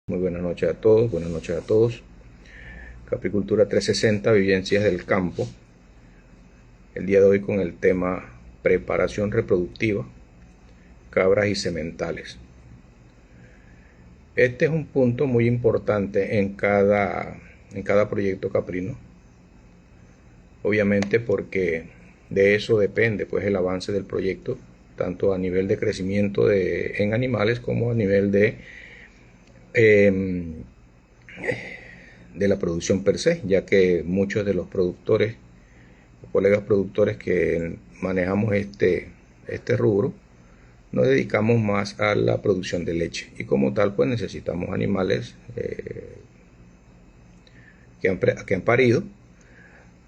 Muy buenas noches a todos, buenas noches a todos. Capricultura 360, vivencias del campo. El día de hoy con el tema preparación reproductiva, cabras y sementales. Este es un punto muy importante en cada proyecto caprino. Obviamente porque de eso depende pues el avance del proyecto, tanto a nivel de crecimiento en animales como a nivel de la producción per se, ya que muchos de los productores, colegas productores que manejamos este rubro, nos dedicamos más a la producción de leche y como tal pues necesitamos animales que han parido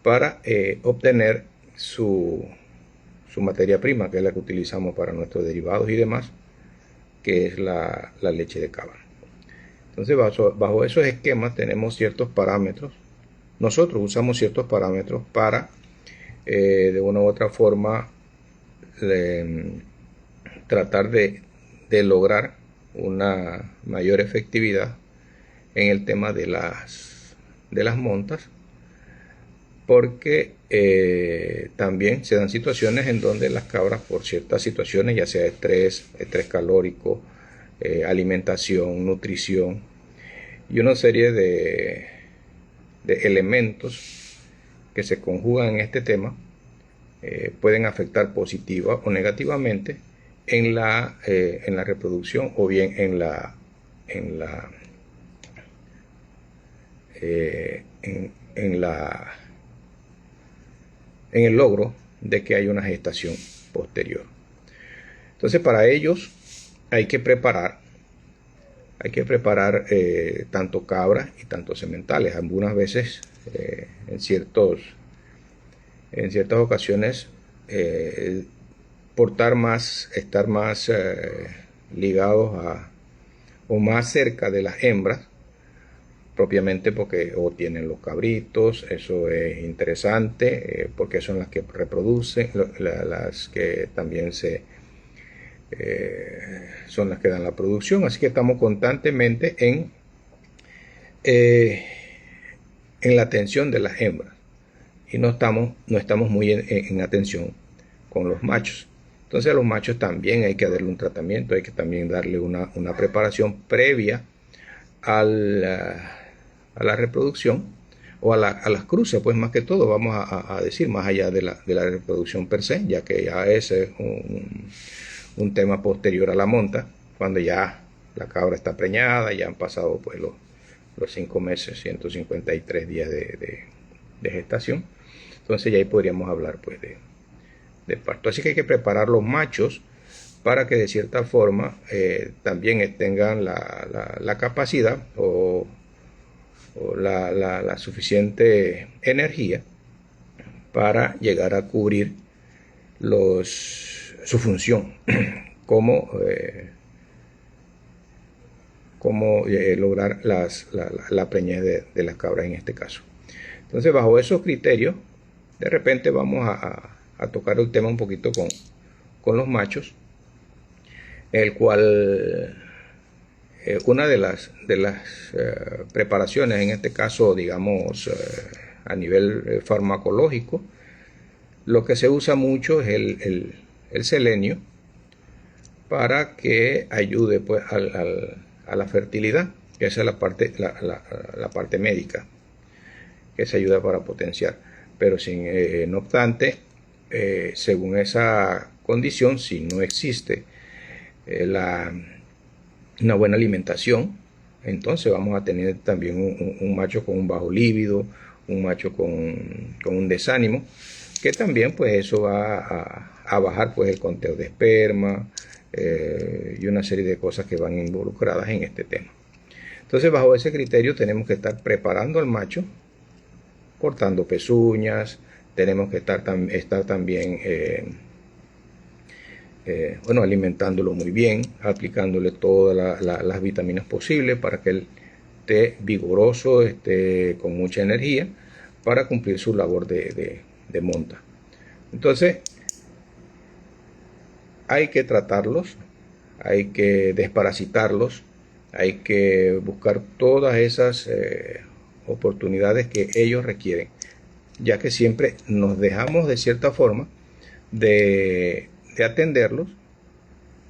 para obtener su materia prima, que es la que utilizamos para nuestros derivados y demás, que es la leche de cabra. Entonces bajo esos esquemas tenemos ciertos parámetros. Nosotros usamos ciertos parámetros para de una u otra forma tratar de lograr una mayor efectividad en el tema de las montas, porque también se dan situaciones en donde las cabras, por ciertas situaciones, ya sea estrés calórico, alimentación, nutrición y una serie de elementos que se conjugan en este tema, pueden afectar positiva o negativamente en la reproducción o bien en el logro de que haya una gestación posterior. Entonces para ellos hay que preparar tanto cabras y tanto sementales. Algunas veces en ciertas ocasiones estar más ligados o más cerca de las hembras, propiamente porque o tienen los cabritos. Eso es interesante porque son las que reproducen, las que también son las que dan la producción. Así que estamos constantemente en la atención de las hembras y no estamos muy en atención con los machos. Entonces a los machos también hay que darle un tratamiento, hay que también darle una preparación previa a la reproducción o a las cruces, pues más que todo, vamos a decir, más allá de la reproducción per se, ya que ya ese es un tema posterior a la monta, cuando ya la cabra está preñada, ya han pasado pues los 5 meses, 153 días de gestación. Entonces ya ahí podríamos hablar pues de parto. Así que hay que preparar los machos para que de cierta forma también tengan la capacidad o la suficiente energía para llegar a cubrir su función como lograr la preñez de las cabras en este caso. Entonces bajo esos criterios de repente vamos a tocar el tema un poquito con los machos, el cual una de las preparaciones, en este caso digamos a nivel farmacológico, lo que se usa mucho es el selenio para que ayude pues a la fertilidad, que esa es la parte médica, que se ayuda para potenciar. Pero no obstante, según esa condición, si no existe una buena alimentación, entonces vamos a tener también un macho con un bajo líbido, un macho con un desánimo, que también pues eso va a bajar pues el conteo de esperma y una serie de cosas que van involucradas en este tema. Entonces bajo ese criterio tenemos que estar preparando al macho, cortando pezuñas, tenemos que estar también alimentándolo muy bien, aplicándole todas las vitaminas posibles para que él esté vigoroso, esté con mucha energía para cumplir su labor de monta. Entonces hay que tratarlos, hay que desparasitarlos, hay que buscar todas esas oportunidades que ellos requieren, ya que siempre nos dejamos de cierta forma de atenderlos,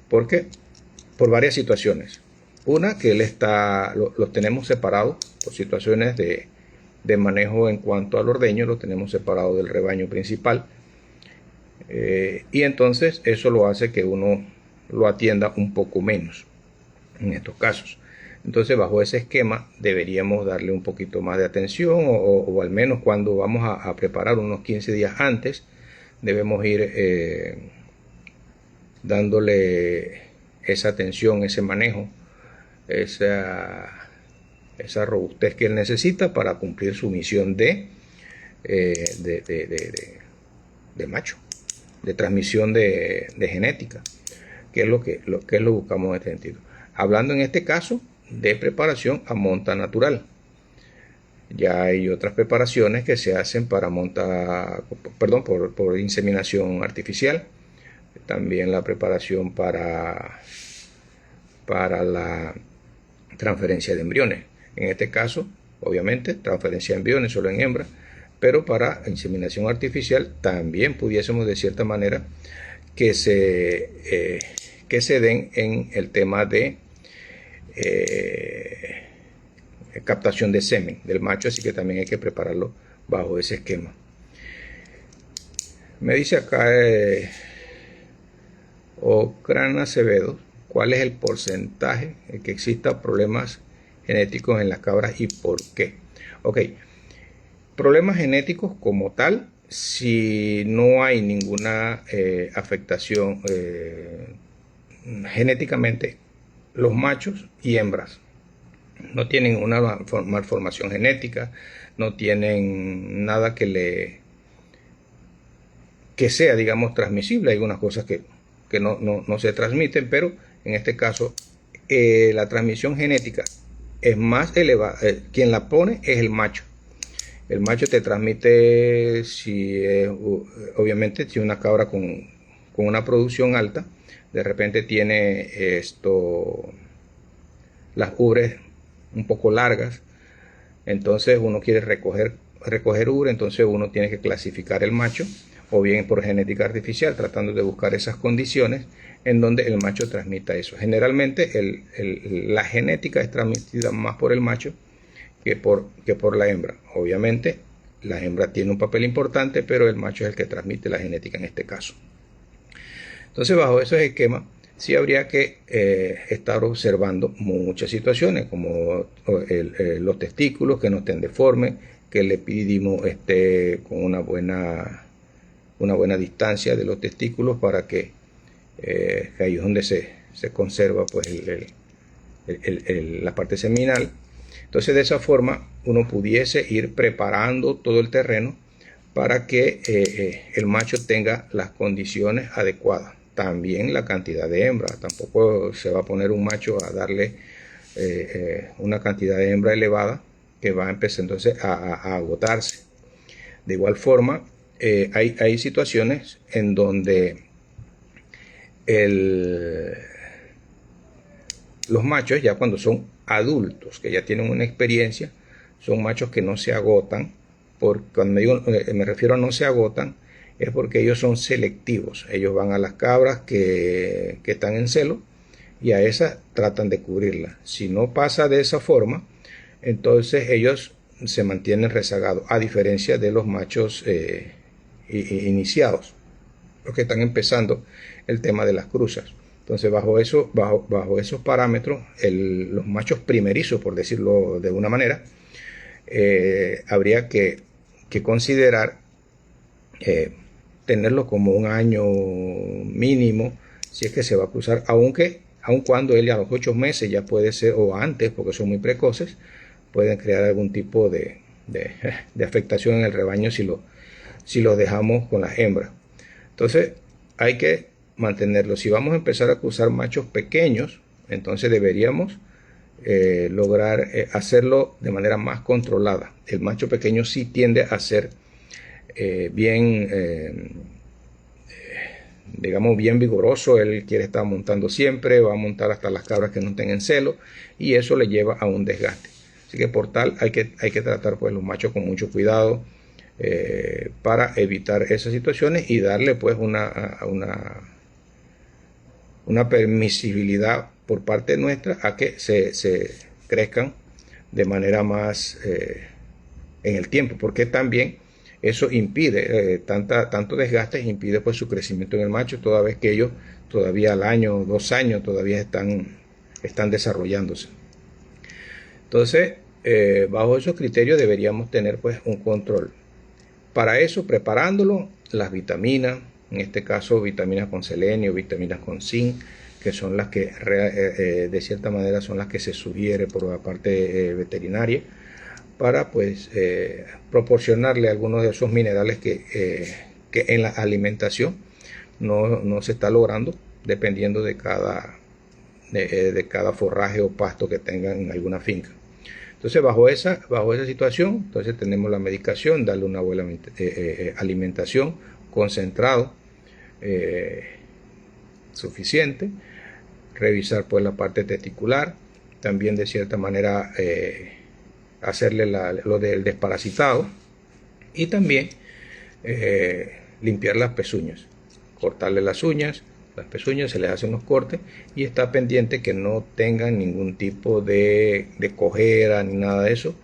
porque por varias situaciones. Una, que los tenemos separados por situaciones de manejo en cuanto al ordeño, los tenemos separados del rebaño principal, y entonces eso lo hace que uno lo atienda un poco menos en estos casos. Entonces, bajo ese esquema deberíamos darle un poquito más de atención, o al menos cuando vamos a preparar unos 15 días antes, debemos ir dándole esa atención, ese manejo, esa robustez que él necesita para cumplir su misión de macho, de transmisión de genética, que es lo que buscamos en este sentido. Hablando en este caso de preparación a monta natural. Ya hay otras preparaciones que se hacen para por inseminación artificial. También la preparación para la transferencia de embriones. En este caso, obviamente, transferencia de embriones solo en hembra, pero para inseminación artificial también pudiésemos de cierta manera que se den en el tema de captación de semen del macho, así que también hay que prepararlo bajo ese esquema. Me dice acá Ocran Acevedo, ¿cuál es el porcentaje en que exista problemas genéticos en las cabras y por qué? Ok, problemas genéticos como tal, si no hay ninguna afectación genéticamente, los machos y hembras no tienen una malformación genética, no tienen nada que sea, digamos, transmisible. Hay algunas cosas que no se transmiten, pero en este caso la transmisión genética es más elevada. Quien la pone es el macho. El macho te transmite, obviamente, si una cabra con una producción alta, de repente tiene las ubres un poco largas, entonces uno quiere recoger ubre, entonces uno tiene que clasificar el macho, o bien por genética artificial, tratando de buscar esas condiciones en donde el macho transmita eso. Generalmente la genética es transmitida más por el macho que por la hembra. Obviamente la hembra tiene un papel importante, pero el macho es el que transmite la genética en este caso. Entonces, bajo esos esquemas, sí habría que estar observando muchas situaciones, como los testículos que no estén deformes, que el epidídimo esté con una buena distancia de los testículos, para que ahí es donde se conserva pues la parte seminal. Entonces, de esa forma uno pudiese ir preparando todo el terreno para que el macho tenga las condiciones adecuadas. También la cantidad de hembra. Tampoco se va a poner un macho a darle una cantidad de hembra elevada, que va a empezar entonces a agotarse. De igual forma, hay situaciones en donde los machos, ya cuando son adultos, que ya tienen una experiencia, son machos que no se agotan. Cuando me refiero a no se agotan, es porque ellos son selectivos. Ellos van a las cabras que están en celo y a esas tratan de cubrirlas. Si no pasa de esa forma, entonces ellos se mantienen rezagados, a diferencia de los machos iniciados, los que están empezando el tema de las cruzas. Entonces, bajo esos parámetros, los machos primerizos, por decirlo de una manera, habría que considerar tenerlo como un año mínimo, si es que se va a cruzar, aun cuando él a los 8 meses ya puede ser, o antes, porque son muy precoces, pueden crear algún tipo de afectación en el rebaño si lo dejamos con las hembras. Entonces hay que mantenerlo. Si vamos a empezar a cruzar machos pequeños, entonces deberíamos lograr hacerlo de manera más controlada. El macho pequeño sí tiende a ser bien digamos, bien vigoroso. Él quiere estar montando siempre, va a montar hasta las cabras que no tengan celo, y eso le lleva a un desgaste. Así que por tal hay que tratar pues los machos con mucho cuidado, para evitar esas situaciones y darle pues una permisibilidad por parte nuestra a que se crezcan de manera más en el tiempo, porque también eso impide, tanto desgaste impide pues su crecimiento en el macho, toda vez que ellos todavía al año, 2 años, todavía están desarrollándose. Entonces, bajo esos criterios deberíamos tener pues un control. Para eso, preparándolo, las vitaminas, en este caso vitaminas con selenio, vitaminas con zinc, que son las que de cierta manera son las que se sugiere por la parte veterinaria, para pues proporcionarle algunos de esos minerales que en la alimentación no se está logrando, dependiendo de cada forraje o pasto que tengan en alguna finca. Entonces, bajo esa situación, entonces tenemos la medicación, darle una buena alimentación, concentrado, suficiente, revisar pues la parte testicular, también de cierta manera hacerle lo del desparasitado, y también limpiar las pezuñas, cortarle las uñas, las pezuñas, se les hace unos cortes y está pendiente que no tengan ningún tipo de cojera ni nada de eso,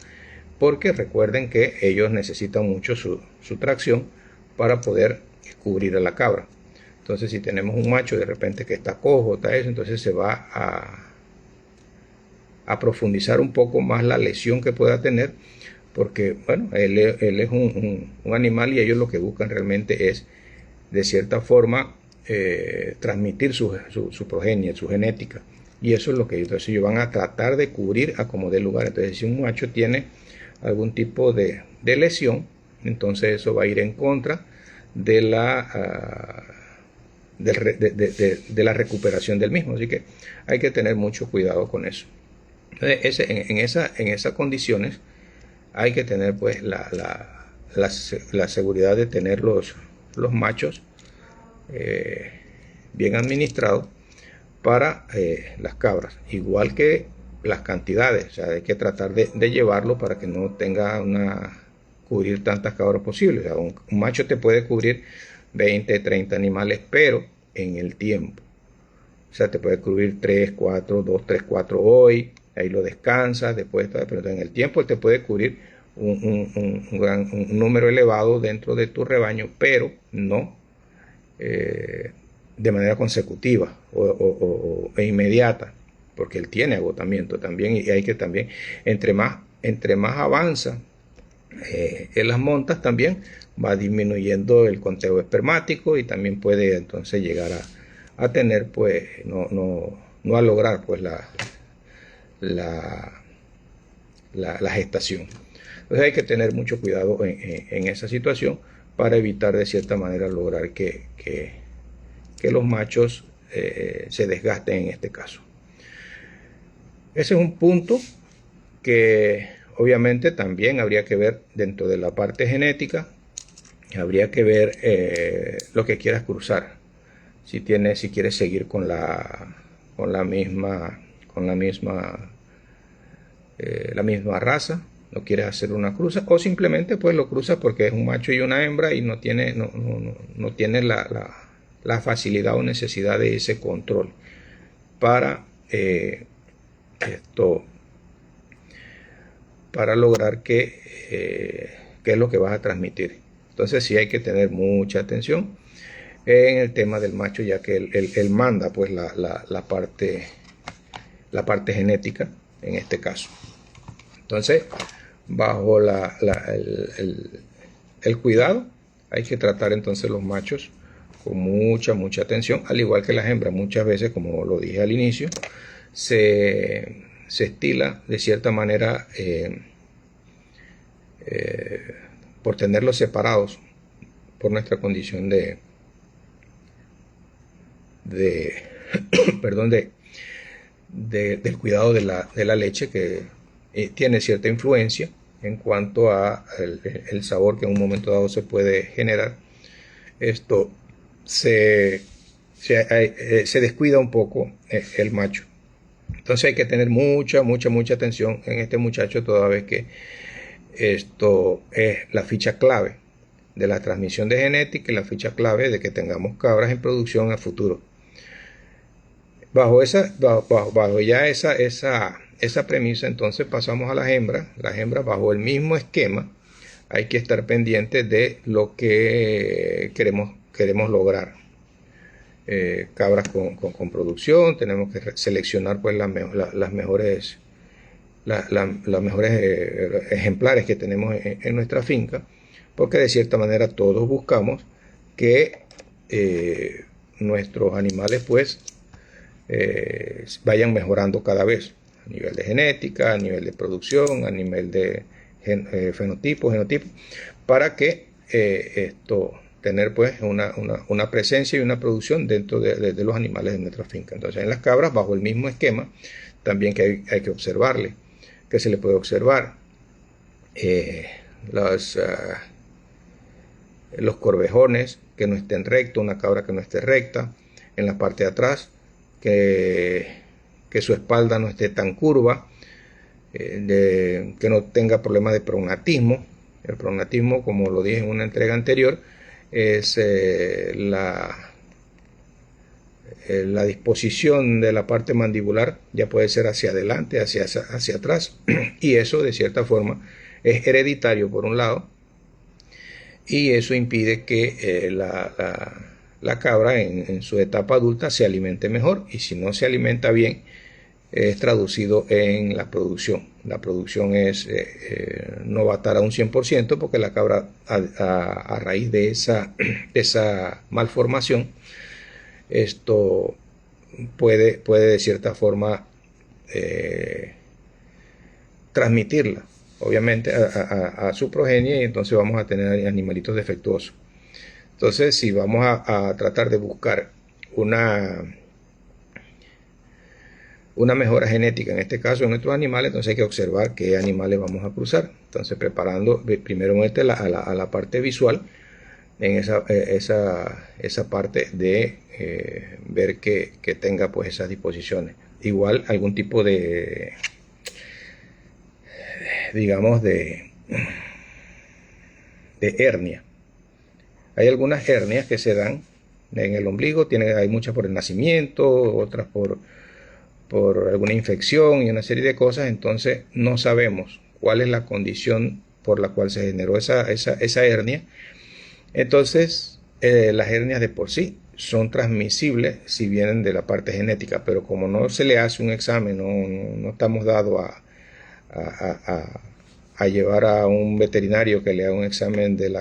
porque recuerden que ellos necesitan mucho su tracción para poder cubrir a la cabra. Entonces, si tenemos un macho de repente que está cojo, está eso, entonces se va a profundizar un poco más la lesión que pueda tener, porque bueno, él es un animal, y ellos lo que buscan realmente es de cierta forma transmitir su progenie, su genética, y eso es lo que ellos van a tratar de cubrir a como dé lugar. Entonces, si un macho tiene algún tipo de lesión, entonces eso va a ir en contra de la recuperación del mismo, así que hay que tener mucho cuidado con eso. Entonces, en esas condiciones hay que tener pues la seguridad de tener los machos bien administrados para las cabras, igual que las cantidades. O sea, hay que tratar de llevarlo para que no tenga cubrir tantas cabras posibles. O sea, un macho te puede cubrir 20, 30 animales, pero en el tiempo. O sea, te puede cubrir 3, 4, 2, 3, 4 hoy, ahí lo descansas, después, pero en el tiempo él te puede cubrir un número elevado dentro de tu rebaño, pero no de manera consecutiva e inmediata, porque él tiene agotamiento también, y hay que también, entre más avanza en las montas, también va disminuyendo el conteo espermático, y también puede entonces llegar a tener pues no a lograr pues la gestación. Entonces hay que tener mucho cuidado en esa situación, para evitar de cierta manera lograr que los machos se desgasten en este caso. Ese es un punto que obviamente también habría que ver dentro de la parte genética. Habría que ver lo que quieras cruzar. Si quieres seguir con la misma raza, no quieres hacer una cruza, o simplemente pues lo cruzas porque es un macho y una hembra y no tiene la facilidad o necesidad de ese control para lograr qué es lo que vas a transmitir. Entonces sí hay que tener mucha atención en el tema del macho, ya que él manda pues la parte genética en este caso. Entonces, bajo el cuidado, hay que tratar entonces los machos con mucha atención, al igual que las hembras. Muchas veces, como lo dije al inicio, se estila de cierta manera por tenerlos separados por nuestra condición del cuidado de la leche, que tiene cierta influencia en cuanto a el sabor que en un momento dado se puede generar. Esto se se descuida un poco el macho. Entonces hay que tener mucha atención en este muchacho, toda vez que esto es la ficha clave de la transmisión de genética y la ficha clave de que tengamos cabras en producción a futuro. Bajo ya esa premisa, entonces pasamos a las hembras. Las hembras, bajo el mismo esquema, hay que estar pendientes de lo que queremos lograr. Cabras con producción, tenemos que seleccionar pues las mejores ejemplares que tenemos en nuestra finca, porque de cierta manera todos buscamos que nuestros animales pues vayan mejorando cada vez a nivel de genética, a nivel de producción, a nivel de fenotipo, para que tener pues una presencia y una producción dentro de los animales de nuestra finca. Entonces en las cabras, bajo el mismo esquema, también que hay que observarle, que se le puede observar los corvejones que no estén rectos, una cabra que no esté recta, en la parte de atrás, que su espalda no esté tan curva, que no tenga problemas de prognatismo. El prognatismo, como lo dije en una entrega anterior, es la disposición de la parte mandibular, ya puede ser hacia adelante, hacia atrás, y eso de cierta forma es hereditario por un lado, y eso impide que la cabra en su etapa adulta se alimente mejor, y si no se alimenta bien, es traducido en la producción. La producción no va a estar a un 100%, porque la cabra a raíz de esa malformación, esto puede de cierta forma transmitirla obviamente a su progenie, y entonces vamos a tener animalitos defectuosos. Entonces, si vamos a tratar de buscar una mejora genética, en este caso en nuestros animales, entonces hay que observar qué animales vamos a cruzar. Entonces, preparando primero a la parte visual, en esa parte de ver que tenga pues esas disposiciones. Igual algún tipo de, digamos, de hernia. Hay algunas hernias que se dan en el ombligo, hay muchas por el nacimiento, otras por alguna infección y una serie de cosas. Entonces no sabemos cuál es la condición por la cual se generó esa hernia. Entonces las hernias de por sí son transmisibles si vienen de la parte genética, pero como no se le hace un examen, no estamos dados a llevar a un veterinario que le haga un examen del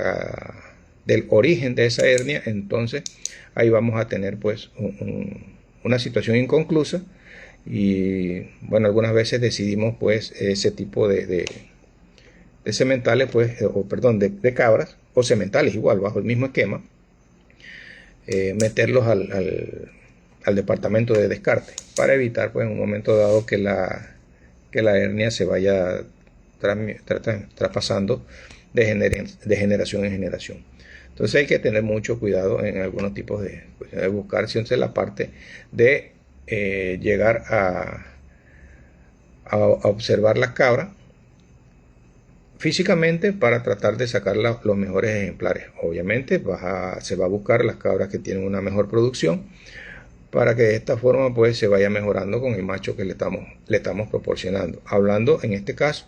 origen de esa hernia, entonces ahí vamos a tener pues una situación inconclusa. Y bueno, algunas veces decidimos pues ese tipo de sementales, pues, de cabras o sementales igual, bajo el mismo esquema, meterlos al departamento de descarte, para evitar pues en un momento dado que la hernia se vaya traspasando de generación en generación. Entonces hay que tener mucho cuidado en algunos tipos de buscar siempre la parte de llegar a observar las cabras físicamente para tratar de sacar los mejores ejemplares. Obviamente se va a buscar las cabras que tienen una mejor producción, para que de esta forma pues se vaya mejorando con el macho que le estamos proporcionando. Hablando en este caso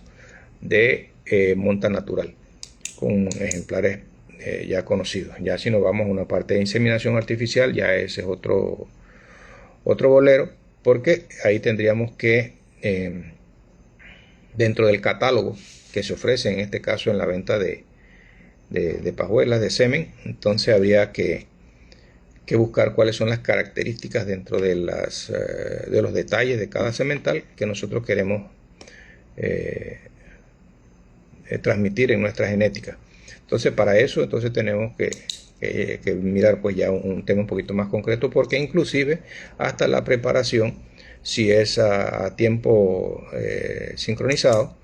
de monta natural, con ejemplares ya conocidos. Ya si nos vamos a una parte de inseminación artificial, ya ese es otro bolero, porque ahí tendríamos que dentro del catálogo que se ofrece, en este caso en la venta de pajuelas de semen, entonces habría que buscar cuáles son las características dentro de los detalles de cada semental que nosotros queremos transmitir en nuestra genética. Entonces para eso tenemos que mirar pues ya un tema un poquito más concreto, porque inclusive hasta la preparación, si es a tiempo sincronizado,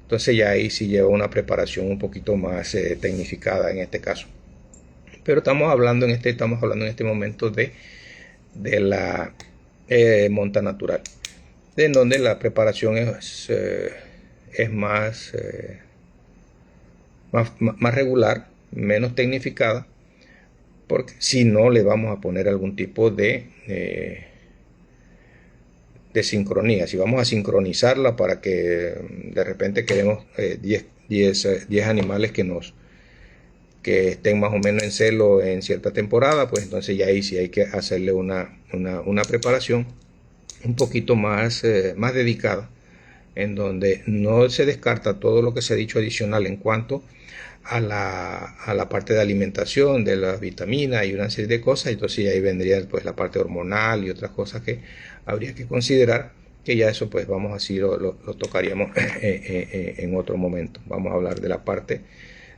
entonces ya ahí sí lleva una preparación un poquito más tecnificada en este caso. Pero estamos hablando en este momento de de la monta natural, en donde la preparación es más regular, menos tecnificada, porque si no le vamos a poner algún tipo de sincronía. Si vamos a sincronizarla para que de repente queremos 10 animales que estén más o menos en celo en cierta temporada, pues entonces ya ahí sí hay que hacerle una preparación un poquito más dedicada, en donde no se descarta todo lo que se ha dicho adicional en cuanto a la parte de alimentación, de las vitaminas y una serie de cosas. Entonces ahí vendría pues la parte hormonal y otras cosas que habría que considerar, que ya eso pues vamos así lo tocaríamos en otro momento. Vamos a hablar de la parte,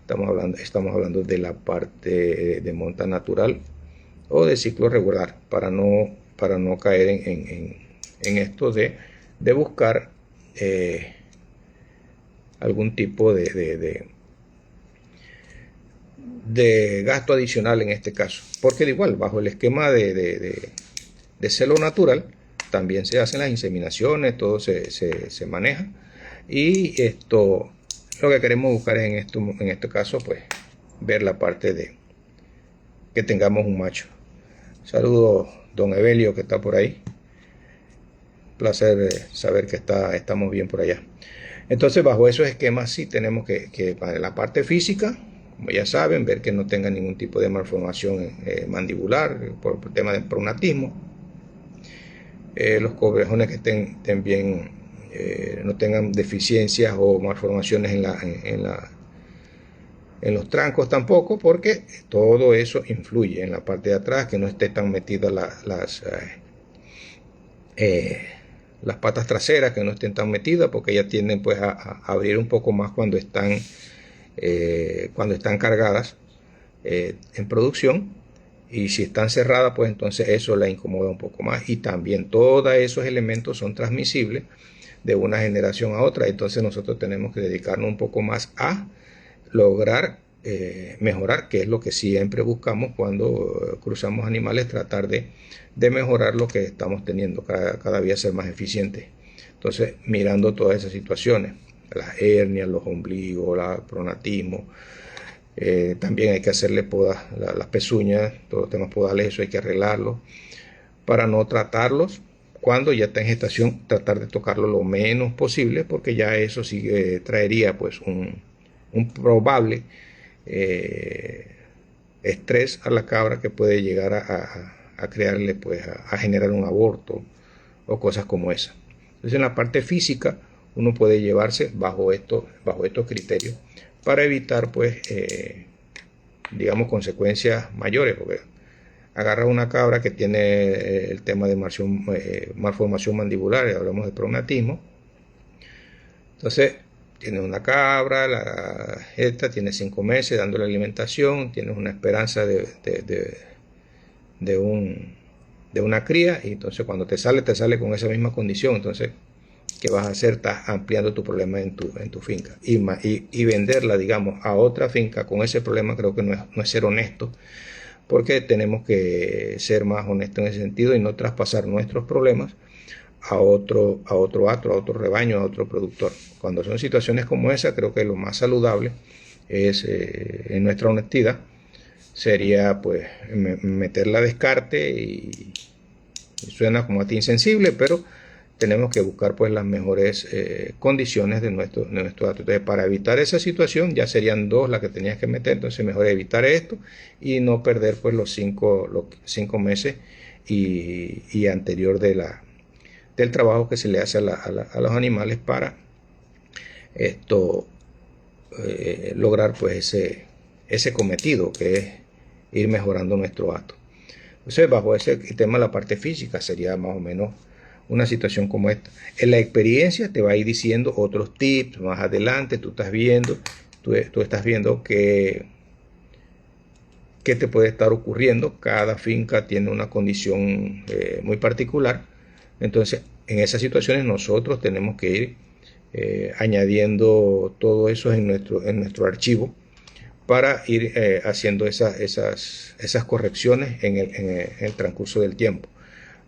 estamos hablando de la parte de monta natural o de ciclo regular, para no caer en esto de buscar algún tipo de gasto adicional en este caso, porque de igual bajo el esquema de celo natural también se hacen las inseminaciones, todo se maneja, y esto lo que queremos buscar es en este caso pues ver la parte de que tengamos un macho. Saludos don Evelio, que está por ahí, placer saber que estamos bien por allá. Entonces bajo esos esquemas sí tenemos que para la parte física, como ya saben, ver que no tenga ningún tipo de malformación mandibular por tema de pronatismo, los cobrejones que estén bien, no tengan deficiencias o malformaciones en los trancos tampoco, porque todo eso influye en la parte de atrás, que no esté tan metida las patas traseras, que no estén tan metidas, porque ellas tienden pues a abrir un poco más cuando están cargadas en producción, y si están cerradas pues entonces eso la incomoda un poco más. Y también todos esos elementos son transmisibles de una generación a otra, entonces nosotros tenemos que dedicarnos un poco más a lograr mejorar, que es lo que siempre buscamos cuando cruzamos animales, tratar de mejorar lo que estamos teniendo, cada día ser más eficiente. Entonces mirando todas esas situaciones, las hernias, los ombligos, el pronatismo, también hay que hacerle podas, las pezuñas, todos los temas podales, eso hay que arreglarlo para no tratarlos. Cuando ya está en gestación, tratar de tocarlo lo menos posible, porque ya eso sí traería pues un probable estrés a la cabra, que puede llegar a crearle pues a generar un aborto o cosas como esa. Entonces en la parte física uno puede llevarse bajo estos criterios para evitar pues digamos consecuencias mayores, porque agarra una cabra que tiene el tema de malformación mandibular, y hablamos de pronatismo. Entonces tienes una cabra, esta tiene 5 meses dándole alimentación, tienes una esperanza de una cría, y entonces cuando te sale con esa misma condición. Entonces, ¿qué vas a hacer? Estás ampliando tu problema en tu finca, y venderla, digamos, a otra finca con ese problema. Creo que no es ser honesto, porque tenemos que ser más honestos en ese sentido y no traspasar nuestros problemas a otro rebaño, a otro productor. Cuando son situaciones como esa, creo que lo más saludable es, en nuestra honestidad, sería pues meterla a descarte, y suena como a ti insensible, pero tenemos que buscar pues las mejores condiciones de nuestro dato. Entonces, para evitar esa situación, ya serían 2 las que tenías que meter. Entonces mejor evitar esto y no perder pues los 5 meses y anterior del trabajo que se le hace a los animales para lograr pues ese cometido, que es ir mejorando nuestro hato. Entonces bajo ese tema, la parte física sería más o menos una situación como esta. En la experiencia te va a ir diciendo otros tips más adelante. Tú estás viendo qué te puede estar ocurriendo. Cada finca tiene una condición muy particular. Entonces en esas situaciones nosotros tenemos que ir añadiendo todo eso en nuestro archivo, para ir haciendo esas correcciones en el transcurso del tiempo.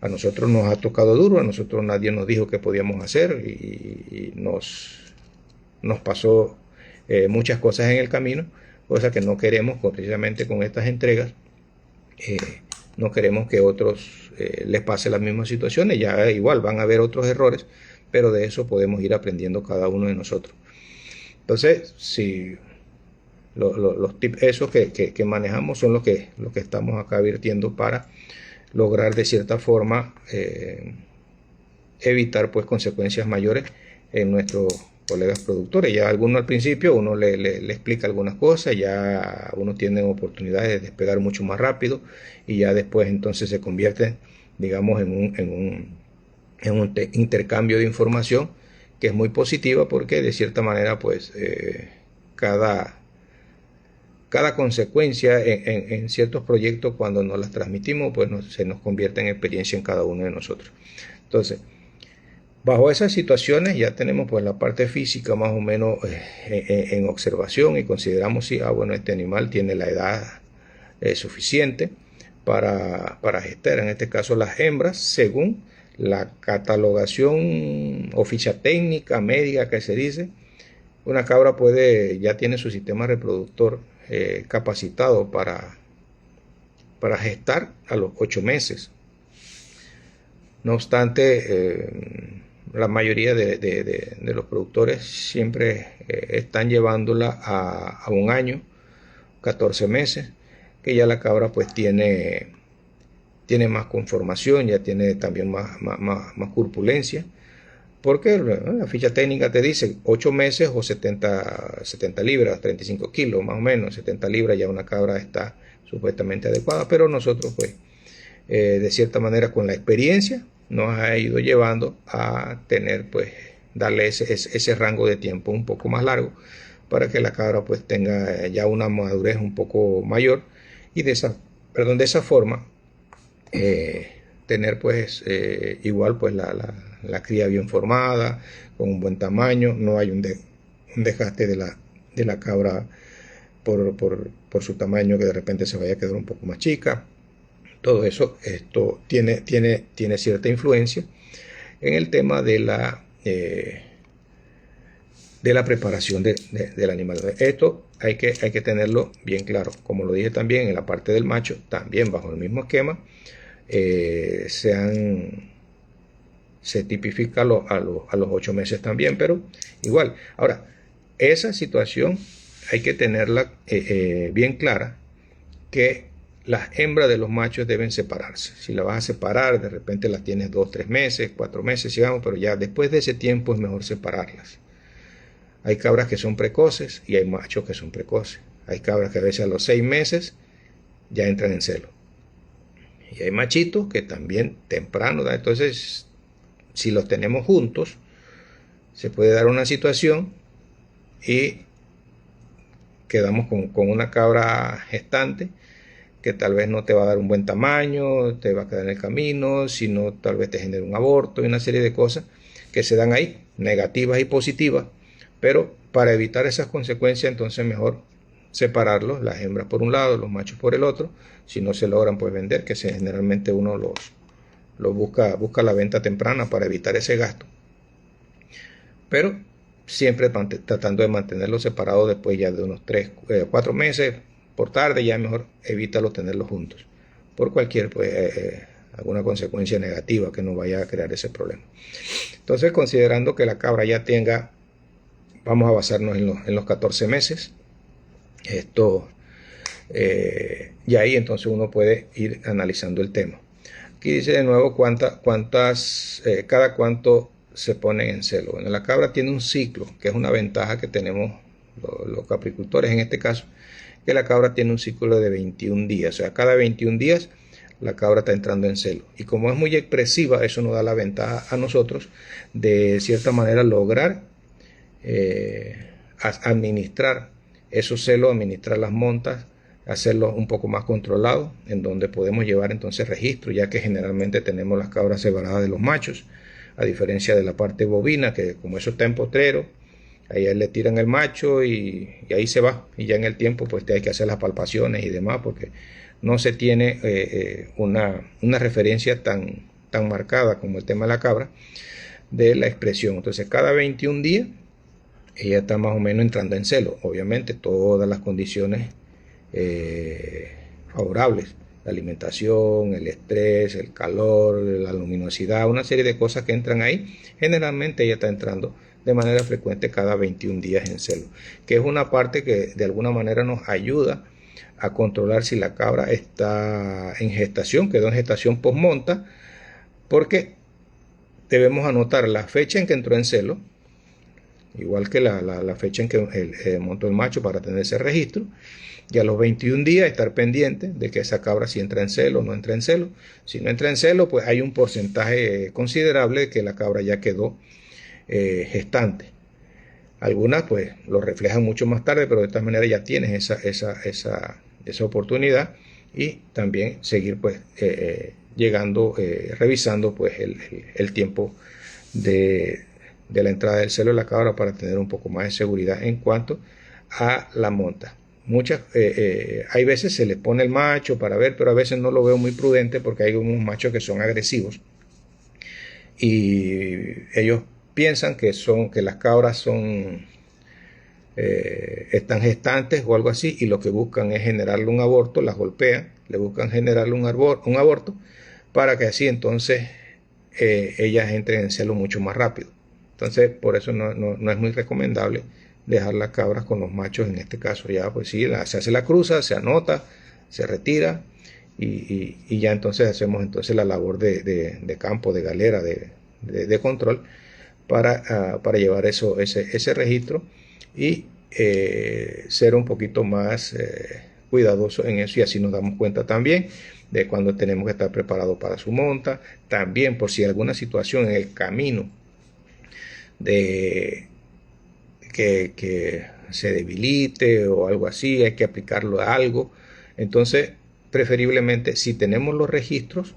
A nosotros nos ha tocado duro, a nosotros nadie nos dijo qué podíamos hacer y nos pasó muchas cosas en el camino, cosas que no queremos precisamente con estas entregas. No queremos que otros les pase las mismas situaciones, ya igual van a haber otros errores, pero de eso podemos ir aprendiendo cada uno de nosotros. Entonces, si los tips esos que manejamos son los que estamos acá advirtiendo para lograr de cierta forma evitar pues consecuencias mayores en nuestros colegas productores. Ya alguno al principio uno le explica algunas cosas, ya uno tiene oportunidades de despegar mucho más rápido y ya después entonces se convierte, digamos, en un intercambio de información que es muy positiva, porque de cierta manera pues cada consecuencia en ciertos proyectos, cuando nos las transmitimos, pues se nos convierte en experiencia en cada uno de nosotros. Entonces, bajo esas situaciones ya tenemos pues la parte física más o menos en observación, y consideramos si bueno, este animal tiene la edad suficiente para gestar, en este caso las hembras, según la catalogación o ficha técnica médica que se dice. Una cabra ya tiene su sistema reproductor capacitado para gestar a los 8 meses. No obstante, la mayoría de los productores siempre están llevándola a 1 año, 14 meses, que ya la cabra pues tiene más conformación, ya tiene también más corpulencia, porque la ficha técnica te dice 8 meses o 70 libras, 35 kilos más o menos, 70 libras, ya una cabra está supuestamente adecuada, pero nosotros pues de cierta manera con la experiencia nos ha ido llevando a tener pues darle ese rango de tiempo un poco más largo, para que la cabra pues tenga ya una madurez un poco mayor, y de esa forma tener pues igual pues la cría bien formada, con un buen tamaño, no hay un desgaste de la cabra por su tamaño, que de repente se vaya a quedar un poco más chica. Todo eso, esto tiene cierta influencia en el tema de la preparación del animal. Esto hay que tenerlo bien claro. Como lo dije también en la parte del macho, también bajo el mismo esquema, se tipifica a los 8 meses también, pero igual. Ahora, esa situación hay que tenerla bien clara, que las hembras de los machos deben separarse. Si la vas a separar, de repente las tienes 2, 3 meses, 4 meses, digamos, pero ya después de ese tiempo es mejor separarlas. Hay cabras que son precoces y hay machos que son precoces. Hay cabras que a veces a los 6 meses ya entran en celo. Y hay machitos que también temprano, ¿da? Entonces, si los tenemos juntos, se puede dar una situación y quedamos con una cabra gestante que tal vez no te va a dar un buen tamaño, te va a quedar en el camino, sino tal vez te genere un aborto y una serie de cosas que se dan ahí, negativas y positivas. Pero para evitar esas consecuencias, entonces mejor separarlos, las hembras por un lado, los machos por el otro. Si no se logran pues vender, que generalmente uno los busca la venta temprana para evitar ese gasto, pero siempre tratando de mantenerlos separados después ya de unos 3 o 4 meses. Por tarde ya mejor evítalo tenerlos juntos, por cualquier alguna consecuencia negativa que nos vaya a crear ese problema. Entonces, considerando que la cabra ya tenga, vamos a basarnos en los 14 meses, y ahí entonces uno puede ir analizando el tema. Aquí dice de nuevo cada cuánto se ponen en celo. Bueno, la cabra tiene un ciclo, que es una ventaja que tenemos los capricultores en este caso, que la cabra tiene un ciclo de 21 días, o sea, cada 21 días la cabra está entrando en celo, y como es muy expresiva, eso nos da la ventaja a nosotros de cierta manera lograr administrar esos celos, administrar las montas, hacerlos un poco más controlados, en donde podemos llevar entonces registro, ya que generalmente tenemos las cabras separadas de los machos, a diferencia de la parte bovina, que como eso está en potrero, ahí le tiran el macho y ahí se va, y ya en el tiempo pues hay que hacer las palpaciones y demás, porque no se tiene una referencia tan tan marcada como el tema de la cabra, de la expresión. Entonces cada 21 días ella está más o menos entrando en celo. Obviamente todas las condiciones favorables, la alimentación, el estrés, el calor, la luminosidad, una serie de cosas que entran ahí. Generalmente ella está entrando de manera frecuente cada 21 días en celo, que es una parte que de alguna manera nos ayuda a controlar si la cabra está en gestación, quedó en gestación posmonta, porque debemos anotar la fecha en que entró en celo, igual que la fecha en que montó el macho, para tener ese registro, y a los 21 días estar pendiente de que esa cabra si entra en celo o no entra en celo. Si no entra en celo, pues hay un porcentaje considerable de que la cabra ya quedó gestante. Algunas pues lo reflejan mucho más tarde, pero de esta manera ya tienes esa oportunidad, y también seguir pues revisando pues el tiempo de la entrada del celo de la cabra, para tener un poco más de seguridad en cuanto a la monta. Hay veces se les pone el macho para ver, pero a veces no lo veo muy prudente, porque hay unos machos que son agresivos y ellos piensan que las cabras están gestantes o algo así, y lo que buscan es generarle un aborto, las golpean, le buscan generarle un aborto, para que así entonces ellas entren en celo mucho más rápido. Entonces por eso no es muy recomendable dejar las cabras con los machos. En este caso ya pues sí, se hace la cruza, se anota, se retira, y ya entonces hacemos entonces la labor de campo, de galera, de control, para llevar ese registro, y ser un poquito más cuidadoso en eso, y así nos damos cuenta también de cuando tenemos que estar preparados para su monta. También por si hay alguna situación en el camino de que se debilite o algo así, hay que aplicarlo a algo. Entonces preferiblemente, si tenemos los registros,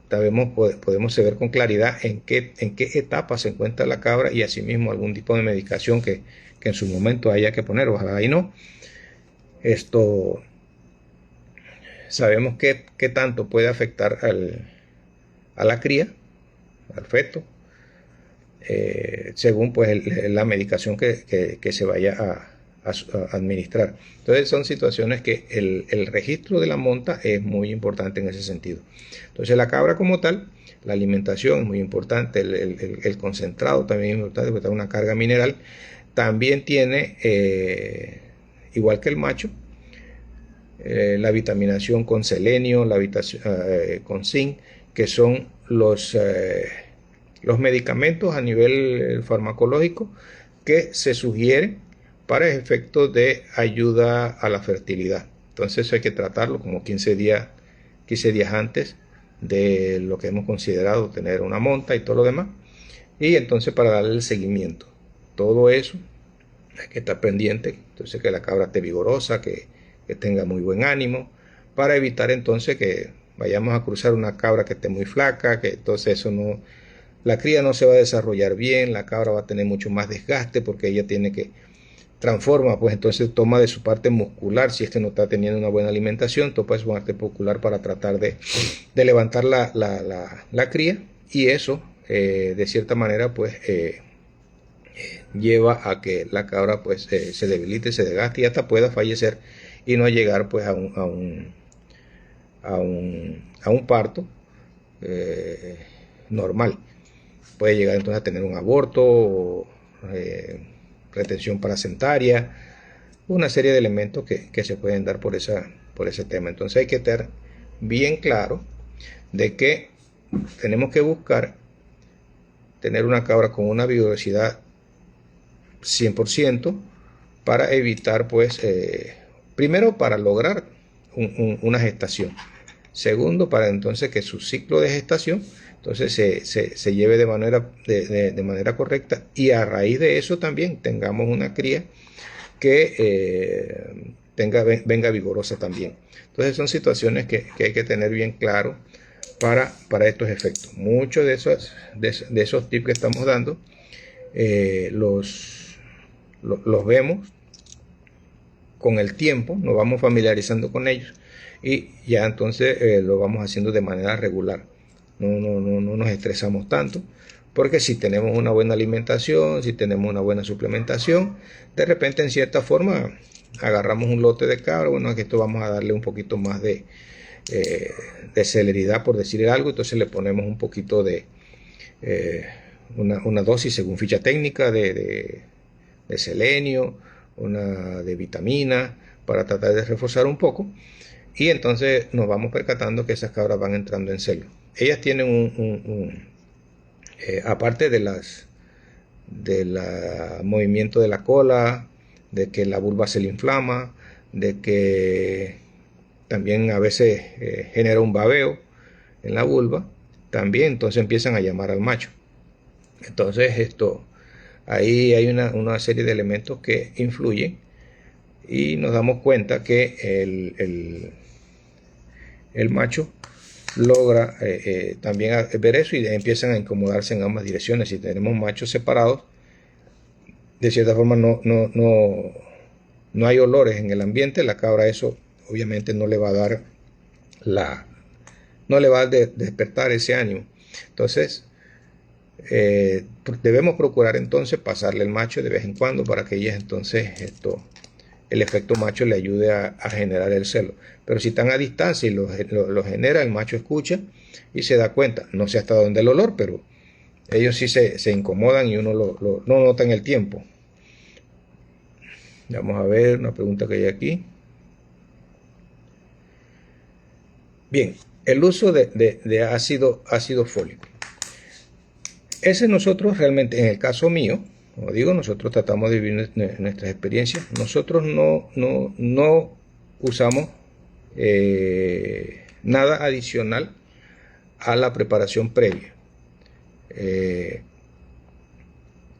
podemos saber con claridad en qué etapa se encuentra la cabra, y asimismo algún tipo de medicación que en su momento haya que poner. Ojalá y no. Esto sabemos qué tanto puede afectar a la cría, al feto, según pues la medicación que se vaya a administrar. Entonces son situaciones que el registro de la monta es muy importante en ese sentido. Entonces la cabra como tal, la alimentación es muy importante, el concentrado también es importante, porque está una carga mineral. También tiene, igual que el macho, la vitaminación con selenio, con zinc, que son los medicamentos a nivel farmacológico que se sugieren para efectos de ayuda a la fertilidad. Entonces eso hay que tratarlo como 15 días antes de lo que hemos considerado tener una monta y todo lo demás, y entonces para darle el seguimiento. Todo eso hay que estar pendiente, entonces que la cabra esté vigorosa, que tenga muy buen ánimo, para evitar entonces que vayamos a cruzar una cabra que esté muy flaca, que entonces la cría no se va a desarrollar bien, la cabra va a tener mucho más desgaste, porque ella tiene que transforma, pues entonces toma de su parte muscular, si es que no está teniendo una buena alimentación, toma de su parte muscular para tratar de levantar la cría, y eso de cierta manera pues lleva a que la cabra pues se debilite, se desgaste, y hasta pueda fallecer y no llegar pues a un parto normal. Puede llegar entonces a tener un aborto, retención placentaria, una serie de elementos que se pueden dar por ese tema. Entonces hay que estar bien claro de que tenemos que buscar tener una cabra con una vigorosidad 100%, para evitar pues primero, para lograr una gestación, segundo, para entonces que su ciclo de gestación entonces se lleve de manera correcta, y a raíz de eso también tengamos una cría que venga vigorosa también. Entonces son situaciones que hay que tener bien claro para estos efectos. Muchos de esos tips que estamos dando los vemos con el tiempo, nos vamos familiarizando con ellos, y ya entonces lo vamos haciendo de manera regular. no nos estresamos tanto, porque si tenemos una buena alimentación, si tenemos una buena suplementación, de repente en cierta forma agarramos un lote de cabra, bueno, que esto vamos a darle un poquito más de celeridad, por decir algo, entonces le ponemos un poquito de una dosis según ficha técnica de selenio, una de vitamina, para tratar de reforzar un poco, y entonces nos vamos percatando que esas cabras van entrando en celo. Ellas tienen aparte del movimiento de la cola, de que la vulva se le inflama, de que también a veces genera un babeo en la vulva, también entonces empiezan a llamar al macho. Entonces ahí hay una serie de elementos que influyen y nos damos cuenta que el macho logra también ver eso y empiezan a incomodarse en ambas direcciones. Si tenemos machos separados, de cierta forma no hay olores en el ambiente, la cabra eso obviamente no le va a dar no le va a despertar ese ánimo. Entonces debemos procurar entonces pasarle el macho de vez en cuando para que ellas entonces el efecto macho le ayude a generar el celo. Pero si están a distancia y lo genera, el macho escucha y se da cuenta. No sé hasta dónde el olor, pero ellos sí se incomodan y uno no nota en el tiempo. Vamos a ver una pregunta que hay aquí. Bien, el uso de ácido fólico. Ese nosotros realmente, en el caso mío, como digo, nosotros tratamos de vivir nuestras experiencias. Nosotros no usamos nada adicional a la preparación previa.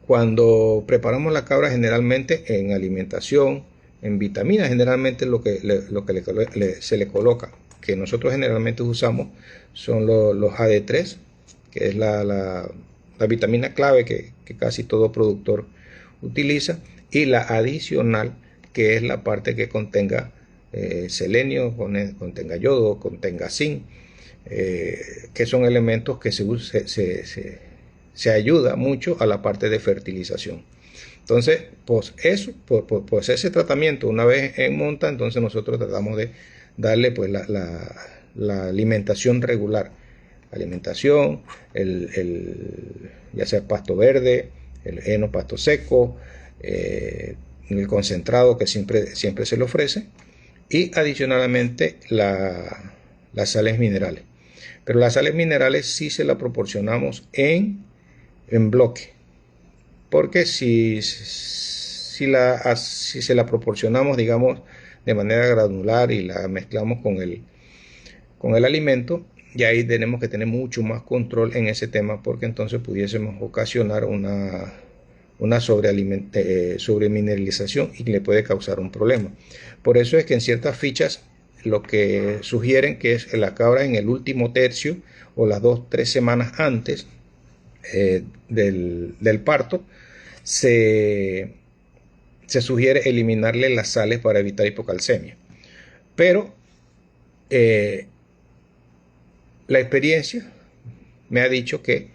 Cuando preparamos la cabra, generalmente en alimentación, en vitaminas, generalmente lo que se le coloca, que nosotros generalmente usamos, son los AD3, que es la vitamina clave que casi todo productor utiliza, y la adicional, que es la parte que contenga selenio, contenga yodo, contenga zinc, que son elementos que se ayuda mucho a la parte de fertilización. Entonces, pues ese tratamiento, una vez en monta, entonces nosotros tratamos de darle pues la alimentación regular. Alimentación, ya sea pasto verde, el heno, pasto seco, el concentrado que siempre se le ofrece, y adicionalmente las sales minerales. Pero las sales minerales sí se las proporcionamos en bloque, porque si se la proporcionamos, digamos, de manera granular y la mezclamos con el alimento, y ahí tenemos que tener mucho más control en ese tema, porque entonces pudiésemos ocasionar una sobremineralización y le puede causar un problema. Por eso es que en ciertas fichas lo que sugieren que es la cabra en el último tercio o las 2-3 semanas antes del parto se sugiere eliminarle las sales para evitar hipocalcemia. Pero la experiencia me ha dicho que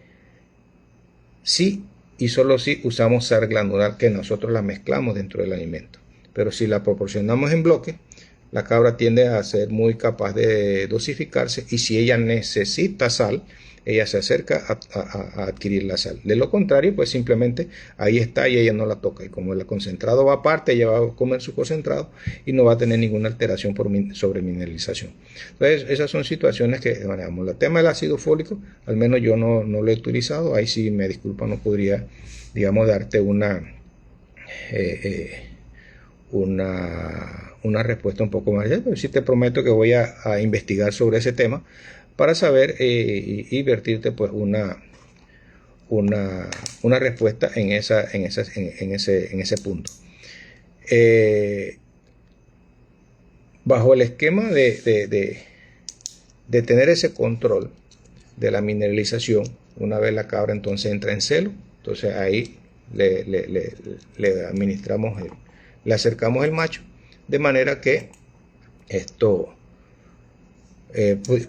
sí y solo si usamos sal granular, que nosotros la mezclamos dentro del alimento. Pero si la proporcionamos en bloque, la cabra tiende a ser muy capaz de dosificarse, y si ella necesita sal, ella se acerca a adquirir la sal. De lo contrario, pues simplemente ahí está y ella no la toca. Y como el concentrado va aparte, ella va a comer su concentrado y no va a tener ninguna alteración por sobremineralización. Entonces, esas son situaciones que manejamos. El tema del ácido fólico, al menos yo no lo he utilizado. Ahí sí, me disculpa, no podría, digamos, darte una respuesta un poco más allá, pero sí te prometo que voy a investigar sobre ese tema para saber y vertirte pues una respuesta en ese punto. Bajo el esquema de tener ese control de la mineralización, una vez la cabra entonces entra en celo, entonces ahí le administramos, le acercamos el macho, de manera que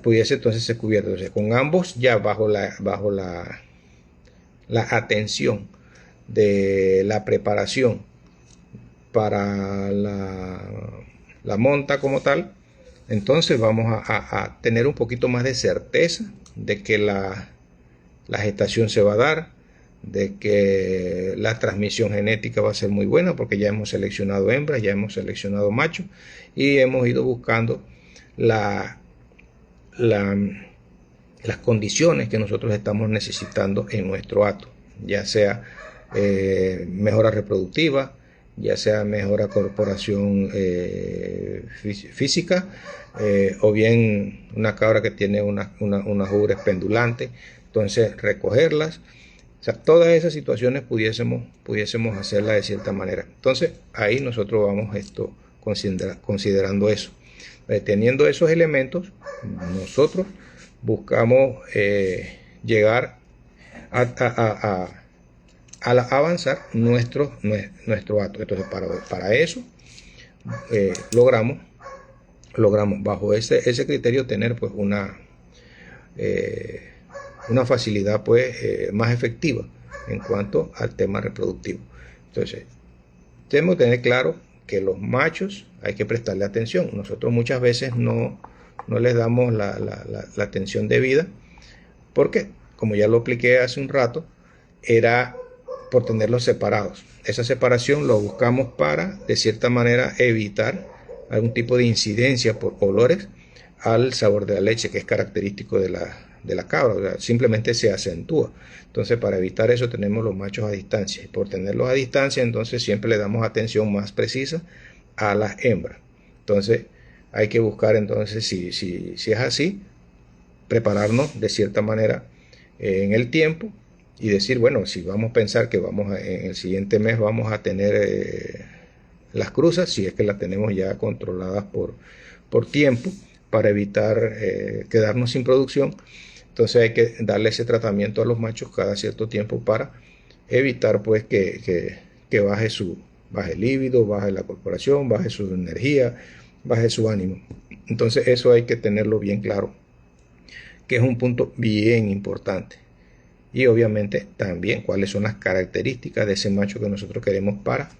pudiese entonces ser cubierto. O sea, con ambos ya bajo la atención de la preparación para la monta como tal, entonces vamos a tener un poquito más de certeza de que la gestación se va a dar, de que la transmisión genética va a ser muy buena, porque ya hemos seleccionado hembras, ya hemos seleccionado machos y hemos ido buscando las condiciones que nosotros estamos necesitando en nuestro hato, ya sea mejora reproductiva, ya sea mejora corporación física, o bien una cabra que tiene unas ubres pendulantes, entonces recogerlas. O sea, todas esas situaciones pudiésemos hacerlas de cierta manera. Entonces ahí nosotros vamos considerando eso. Teniendo esos elementos, nosotros buscamos llegar a avanzar nuestro hato. Entonces para eso logramos bajo ese criterio tener pues una facilidad pues más efectiva en cuanto al tema reproductivo. Entonces tenemos que tener claro que los machos hay que prestarle atención. Nosotros muchas veces no les damos la atención debida, porque como ya lo expliqué hace un rato, era por tenerlos separados. Esa separación lo buscamos para de cierta manera evitar algún tipo de incidencia por olores al sabor de la leche, que es característico de la cabra. O sea, simplemente se acentúa. Entonces para evitar eso tenemos los machos a distancia, y por tenerlos a distancia entonces siempre le damos atención más precisa a las hembras. Entonces hay que buscar entonces, si es así, prepararnos de cierta manera en el tiempo y decir, bueno, si vamos a pensar que en el siguiente mes vamos a tener las cruzas, si es que las tenemos ya controladas por tiempo, para evitar quedarnos sin producción. Entonces hay que darle ese tratamiento a los machos cada cierto tiempo para evitar pues que baje el líbido, baje la corporación, baje su energía, baje su ánimo. Entonces eso hay que tenerlo bien claro, que es un punto bien importante. Y obviamente también cuáles son las características de ese macho que nosotros queremos para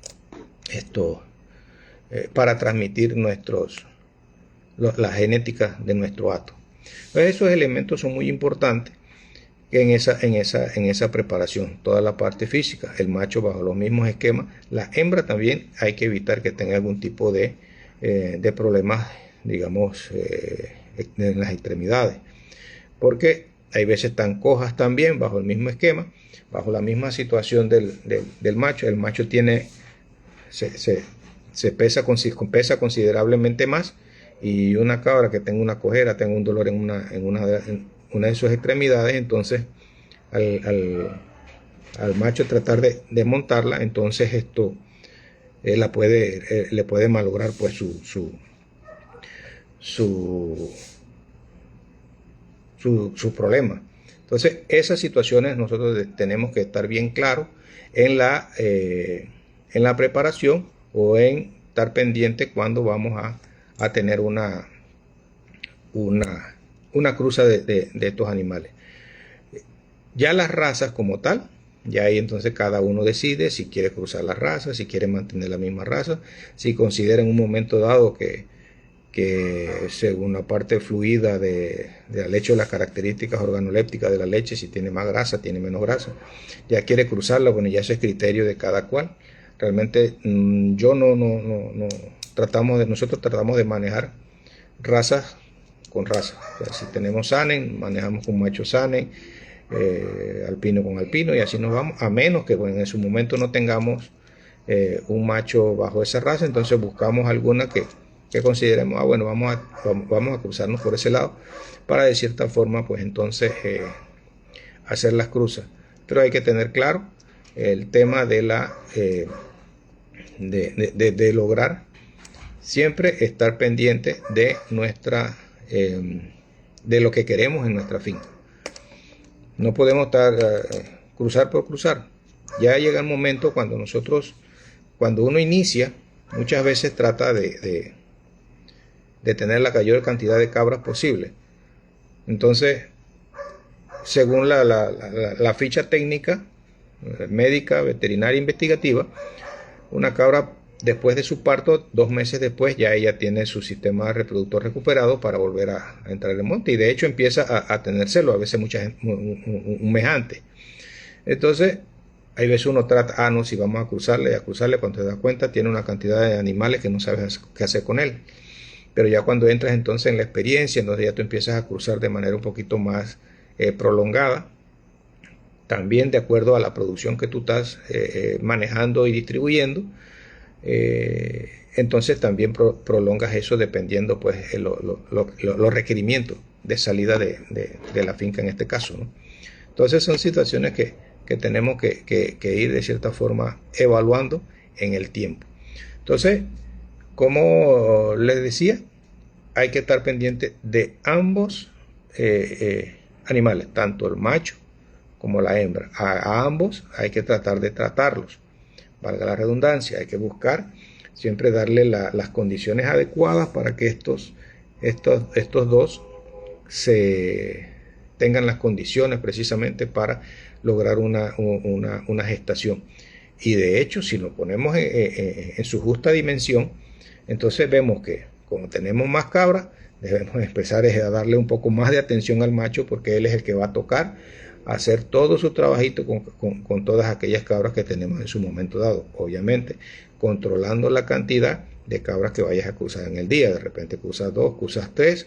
transmitir la genética de nuestro hato. Entonces, esos elementos son muy importantes en esa preparación, toda la parte física, el macho bajo los mismos esquemas, la hembra también hay que evitar que tenga algún tipo de problemas, digamos, en las extremidades, porque hay veces están cojas también bajo el mismo esquema, bajo la misma situación del macho. El macho se pesa considerablemente más, y una cabra que tenga una cojera, tenga un dolor en una de sus extremidades, entonces al macho tratar de montarla, entonces esto le puede malograr pues su problema. Entonces esas situaciones nosotros tenemos que estar bien claros en la preparación, o en estar pendiente cuando vamos a tener una cruza de estos animales. Ya las razas como tal, ya ahí entonces cada uno decide si quiere cruzar las razas, si quiere mantener la misma raza, si considera en un momento dado que según la parte fluida de la leche o las características organolépticas de la leche, si tiene más grasa, tiene menos grasa, ya quiere cruzarla, bueno, ya eso es criterio de cada cual. Realmente nosotros tratamos de manejar razas con razas. O sea, si tenemos Sanen, manejamos con macho Sanen, alpino con alpino, y así nos vamos, a menos que bueno, en su momento no tengamos un macho bajo esa raza, entonces buscamos alguna que consideremos, bueno, vamos a cruzarnos por ese lado, para de cierta forma pues entonces hacer las cruzas. Pero hay que tener claro el tema de lograr siempre estar pendiente de de lo que queremos en nuestra finca. No podemos estar cruzar por cruzar. Ya llega el momento cuando uno inicia, muchas veces trata de de tener la mayor cantidad de cabras posible. Entonces, según la ficha técnica, médica, veterinaria, investigativa, una cabra después de su parto, 2 meses después, ya ella tiene su sistema reproductor recuperado para volver a entrar en el monte, y de hecho empieza a tener celo, a veces un mes antes. Entonces, hay veces uno trata, no, si vamos a cruzarle, cuando te das cuenta, tiene una cantidad de animales que no sabes qué hacer con él. Pero ya cuando entras entonces en la experiencia, entonces ya tú empiezas a cruzar de manera un poquito más prolongada, también de acuerdo a la producción que tú estás manejando y distribuyendo. Entonces también prolongas eso dependiendo pues los requerimientos de salida de la finca en este caso, ¿no? Entonces son situaciones que tenemos que ir de cierta forma evaluando en el tiempo. Entonces, como les decía, hay que estar pendiente de ambos animales, tanto el macho como la hembra. A ambos hay que tratar de tratarlos, valga la redundancia, hay que buscar siempre darle las condiciones adecuadas para que estos dos tengan las condiciones precisamente para lograr una gestación. Y de hecho, si lo ponemos en su justa dimensión, entonces vemos que como tenemos más cabras, debemos empezar a darle un poco más de atención al macho, porque él es el que va a tocar hacer todo su trabajito con todas aquellas cabras que tenemos en su momento dado, obviamente controlando la cantidad de cabras que vayas a cruzar en el día. De repente cruzas 2, cruzas 3,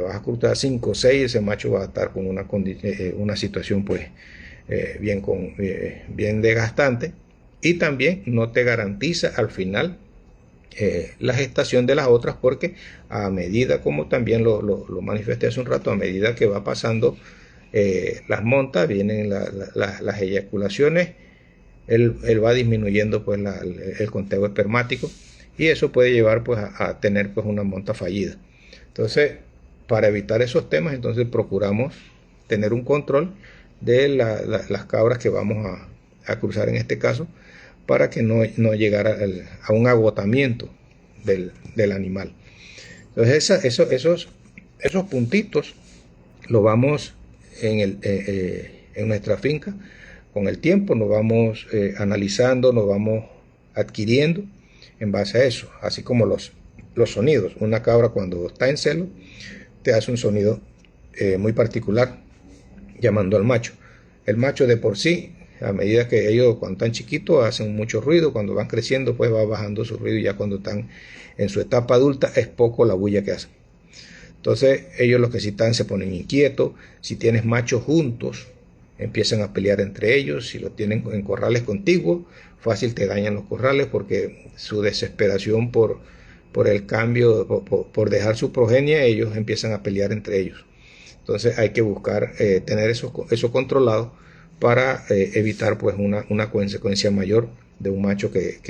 vas a cruzar 5 o 6, ese macho va a estar con una situación pues bien desgastante, y también no te garantiza al final la gestación de las otras, porque a medida, como también lo manifesté hace un rato, a medida que va pasando las montas, vienen las eyaculaciones, él va disminuyendo pues el conteo espermático, y eso puede llevar pues a tener pues una monta fallida. Entonces, para evitar esos temas, entonces procuramos tener un control de las cabras que vamos a cruzar en este caso, para que no llegara a un agotamiento del animal. Entonces esos puntitos los vamos en nuestra finca, con el tiempo nos vamos analizando, nos vamos adquiriendo en base a eso, así como los sonidos. Una cabra cuando está en celo te hace un sonido muy particular, llamando al macho. El macho de por sí, a medida que ellos cuando están chiquitos hacen mucho ruido, cuando van creciendo pues va bajando su ruido, y ya cuando están en su etapa adulta es poco la bulla que hacen. Entonces ellos, los que sí están, se ponen inquietos. Si tienes machos juntos, empiezan a pelear entre ellos. Si lo tienen en corrales contiguos, fácil te dañan los corrales, porque su desesperación por el cambio, por dejar su progenie, ellos empiezan a pelear entre ellos. Entonces hay que buscar tener eso controlado para evitar pues una consecuencia mayor de un macho que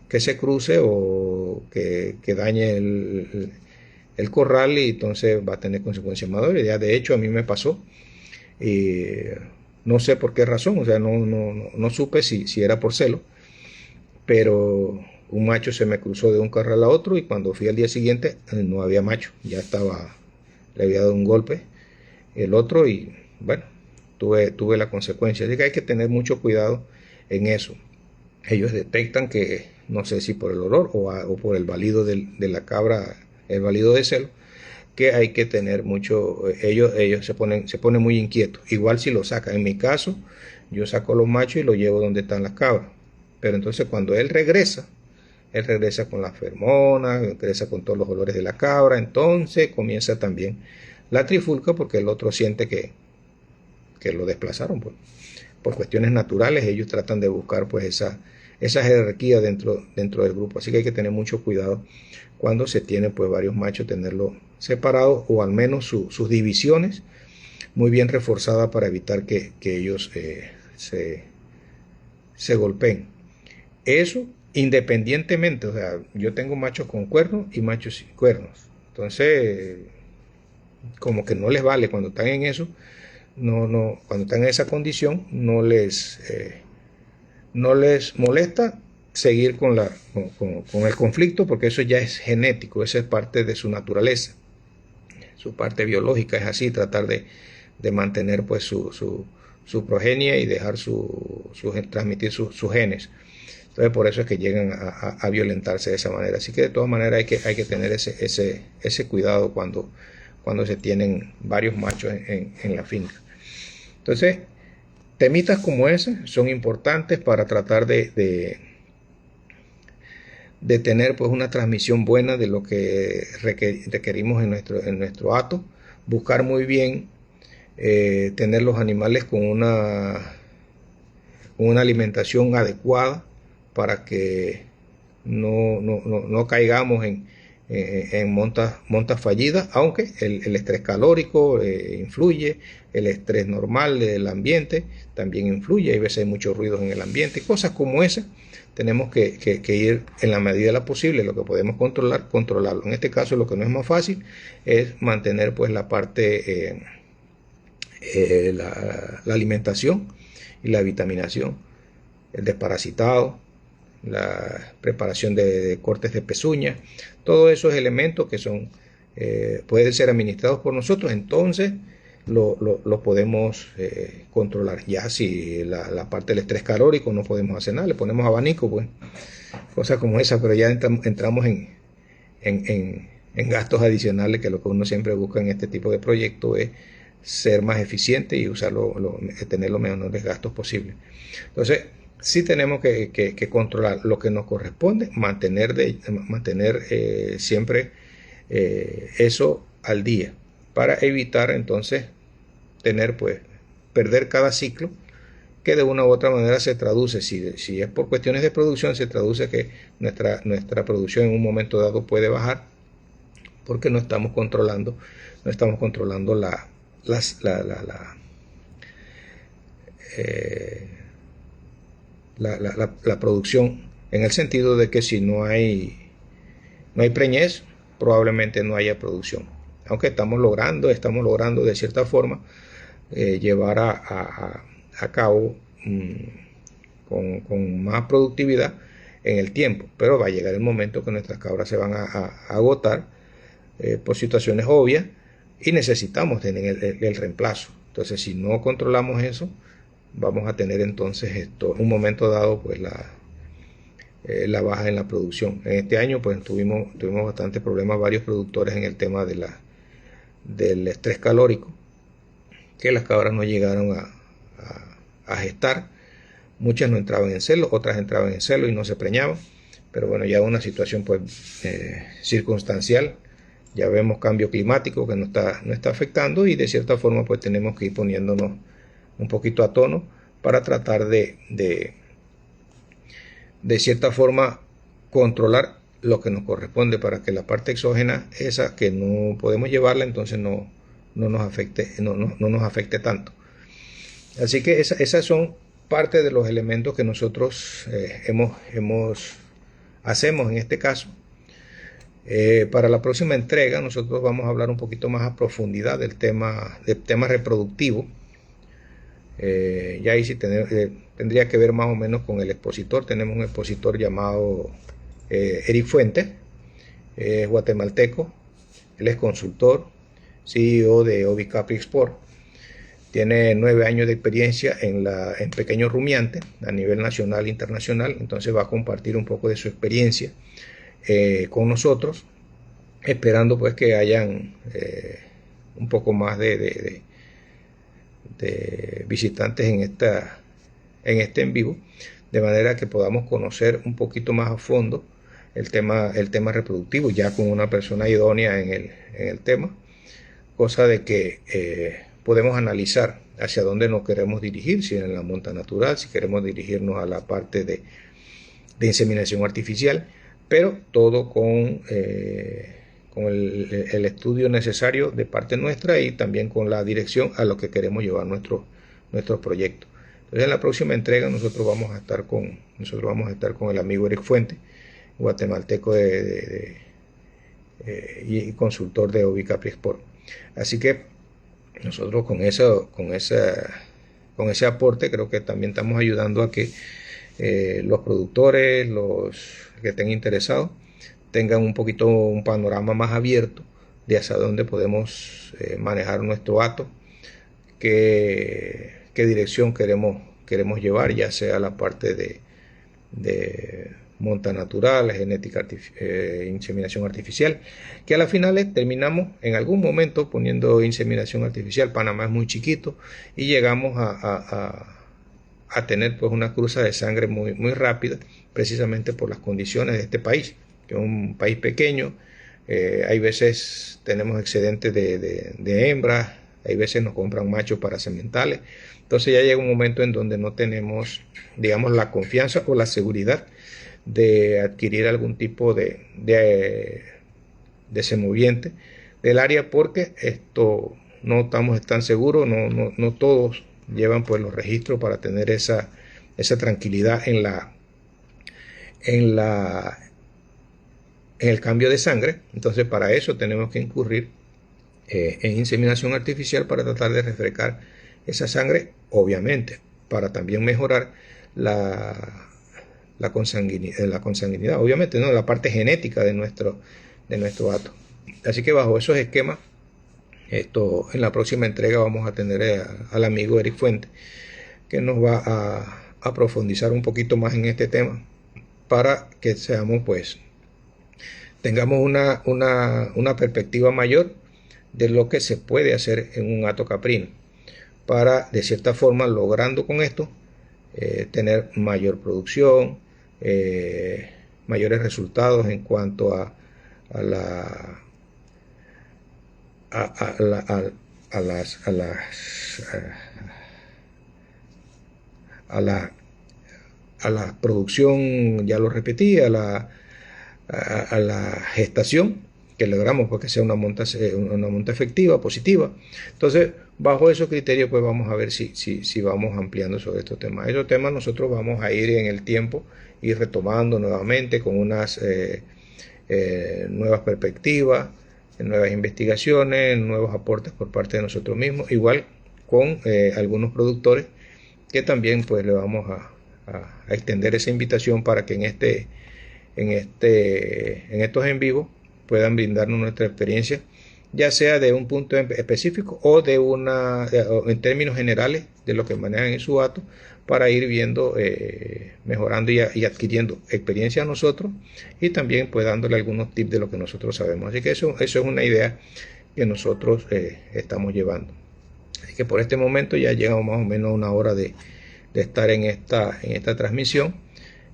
se cruce o que dañe el corral, y entonces va a tener consecuencias mayores. Ya de hecho a mí me pasó, y no sé por qué razón, o sea, no supe si era por celo, pero un macho se me cruzó de un corral a otro, y cuando fui al día siguiente no había macho, ya le había dado un golpe el otro, y bueno, tuve la consecuencia. Así que hay que tener mucho cuidado en eso. Ellos detectan que, no sé si por el olor o por el balido de la cabra, el balido de celo, que hay que tener mucho. Ellos se ponen muy inquietos. Igual si lo sacan. En mi caso, yo saco los machos y los llevo donde están las cabras. Pero entonces cuando él regresa con las feromonas, regresa con todos los olores de la cabra. Entonces comienza también la trifulca, porque el otro siente que lo desplazaron pues. Por cuestiones naturales, ellos tratan de buscar pues esa jerarquía dentro del grupo. Así que hay que tener mucho cuidado cuando se tienen pues varios machos, tenerlos separados, o al menos sus divisiones muy bien reforzadas, para evitar que ellos se golpeen. Eso independientemente, o sea, yo tengo machos con cuernos y machos sin cuernos. Entonces, como que no les vale cuando están en eso. Cuando están en esa condición no les molesta seguir con el conflicto, porque eso ya es genético, esa es parte de su naturaleza, su parte biológica es así, tratar de mantener pues su progenie y dejar transmitir sus genes. Entonces por eso es que llegan a violentarse de esa manera. Así que de todas maneras hay que tener ese cuidado cuando se tienen varios machos en la finca. Entonces, temitas como ese son importantes para tratar de tener pues una transmisión buena de lo que requerimos en nuestro hato. Buscar muy bien tener los animales con una alimentación adecuada para que no caigamos en montas fallidas, aunque el estrés calórico influye, el estrés normal del ambiente también influye, hay veces hay muchos ruidos en el ambiente, cosas como esas tenemos que ir en la medida de lo posible, lo que podemos controlarlo. En este caso lo que no es más fácil es mantener pues la parte, la alimentación y la vitaminación, el desparasitado, la preparación de cortes de pezuñas, todos esos elementos que son pueden ser administrados por nosotros, entonces lo podemos controlar. Ya si la parte del estrés calórico no podemos hacer nada, le ponemos abanico, pues cosas como esa, pero ya entramos en gastos adicionales, que lo que uno siempre busca en este tipo de proyectos es ser más eficiente y tener los menores gastos posibles. Entonces sí tenemos que controlar lo que nos corresponde, mantener siempre eso al día, para evitar entonces perder cada ciclo, que de una u otra manera se traduce, si es por cuestiones de producción, se traduce que nuestra producción en un momento dado puede bajar, porque no estamos controlando la producción, en el sentido de que si no hay preñez, probablemente no haya producción, aunque estamos logrando de cierta forma llevar a cabo con más productividad en el tiempo, pero va a llegar el momento que nuestras cabras se van a agotar por situaciones obvias y necesitamos tener el reemplazo. Entonces si no controlamos eso, vamos a tener entonces un momento dado pues la baja en la producción. En este año pues tuvimos bastantes problemas varios productores en el tema del estrés calórico, que las cabras no llegaron a gestar. Muchas no entraban en celo, otras entraban en celo y no se preñaban, pero bueno, ya una situación pues circunstancial. Ya vemos cambio climático que nos está afectando, y de cierta forma pues tenemos que ir poniéndonos un poquito a tono para tratar de cierta forma controlar lo que nos corresponde, para que la parte exógena, esa que no podemos llevarla, entonces no nos afecte tanto. Así que esas son parte de los elementos que nosotros hacemos en este caso. Para la próxima entrega nosotros vamos a hablar un poquito más a profundidad del tema reproductivo. Ya ahí sí tendría que ver más o menos con el expositor. Tenemos un expositor llamado Eric Fuentes, guatemalteco. Él es consultor, CEO de Ovi Capri Export. Tiene 9 años de experiencia en pequeños rumiantes a nivel nacional e internacional. Entonces va a compartir un poco de su experiencia con nosotros, esperando pues que hayan un poco más de visitantes en este en vivo, de manera que podamos conocer un poquito más a fondo el tema reproductivo, ya con una persona idónea en el tema, cosa de que podemos analizar hacia dónde nos queremos dirigir, si en la monta natural, si queremos dirigirnos a la parte de inseminación artificial, pero todo con el estudio necesario de parte nuestra, y también con la dirección a lo que queremos llevar nuestros proyectos. Entonces en la próxima entrega nosotros vamos a estar con el amigo Eric Fuentes, guatemalteco y consultor de Ovi Capri Export. Así que nosotros con ese aporte creo que también estamos ayudando a que los productores, los que estén interesados, tengan un panorama más abierto de hacia dónde podemos manejar nuestro hato, qué dirección queremos llevar, ya sea la parte de monta natural, genética, inseminación artificial, que a la final terminamos en algún momento poniendo inseminación artificial. Panamá es muy chiquito y llegamos a tener pues una cruza de sangre muy rápida, precisamente por las condiciones de este país, que es un país pequeño. Hay veces tenemos excedentes de hembras, hay veces nos compran machos para sementales. Entonces ya llega un momento en donde no tenemos, digamos, la confianza o la seguridad de adquirir algún tipo de semoviente del área, porque esto no estamos tan seguros, no todos llevan pues los registros para tener esa tranquilidad en el cambio de sangre. Entonces para eso tenemos que incurrir en inseminación artificial para tratar de refrescar esa sangre, obviamente para también mejorar la consanguinidad, obviamente, ¿no? La parte genética de nuestro hato. Así que bajo esos esquemas, en la próxima entrega vamos a tener al amigo Eric Fuente, que nos va a profundizar un poquito más en este tema, para que tengamos una perspectiva mayor de lo que se puede hacer en un hato caprino, para de cierta forma, logrando con esto tener mayor producción, mayores resultados en cuanto a la producción, ya lo repetí, a la gestación, que logramos porque sea una monta efectiva, positiva. Entonces, bajo esos criterios, pues vamos a ver si vamos ampliando sobre estos temas. Esos temas nosotros vamos a ir en el tiempo, ir retomando nuevamente con unas nuevas perspectivas, nuevas investigaciones, nuevos aportes por parte de nosotros mismos, igual con algunos productores, que también pues le vamos a extender esa invitación para que en estos en vivo puedan brindarnos nuestra experiencia, ya sea de un punto específico o en términos generales de lo que manejan en su hato, para ir viendo, mejorando y adquiriendo experiencia a nosotros, y también pues dándole algunos tips de lo que nosotros sabemos. Así que eso es una idea que nosotros estamos llevando. Así que por este momento ya llegamos más o menos a una hora de estar en esta transmisión.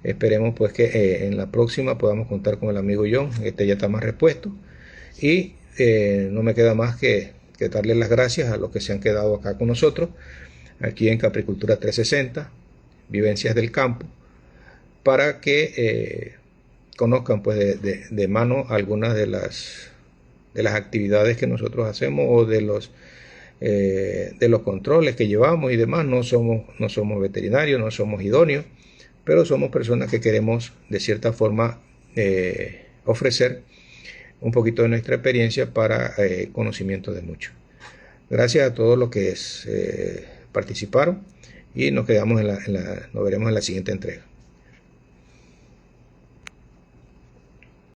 Esperemos pues que en la próxima podamos contar con el amigo John, ya está más repuesto, y no me queda más que darle las gracias a los que se han quedado acá con nosotros, aquí en Capricultura 360, Vivencias del Campo, para que conozcan pues de mano algunas de las actividades que nosotros hacemos, o de los controles que llevamos y demás. No somos veterinarios, no somos idóneos, pero somos personas que queremos de cierta forma ofrecer un poquito de nuestra experiencia para conocimiento de muchos. Gracias a todos los que participaron, y nos veremos en la siguiente entrega.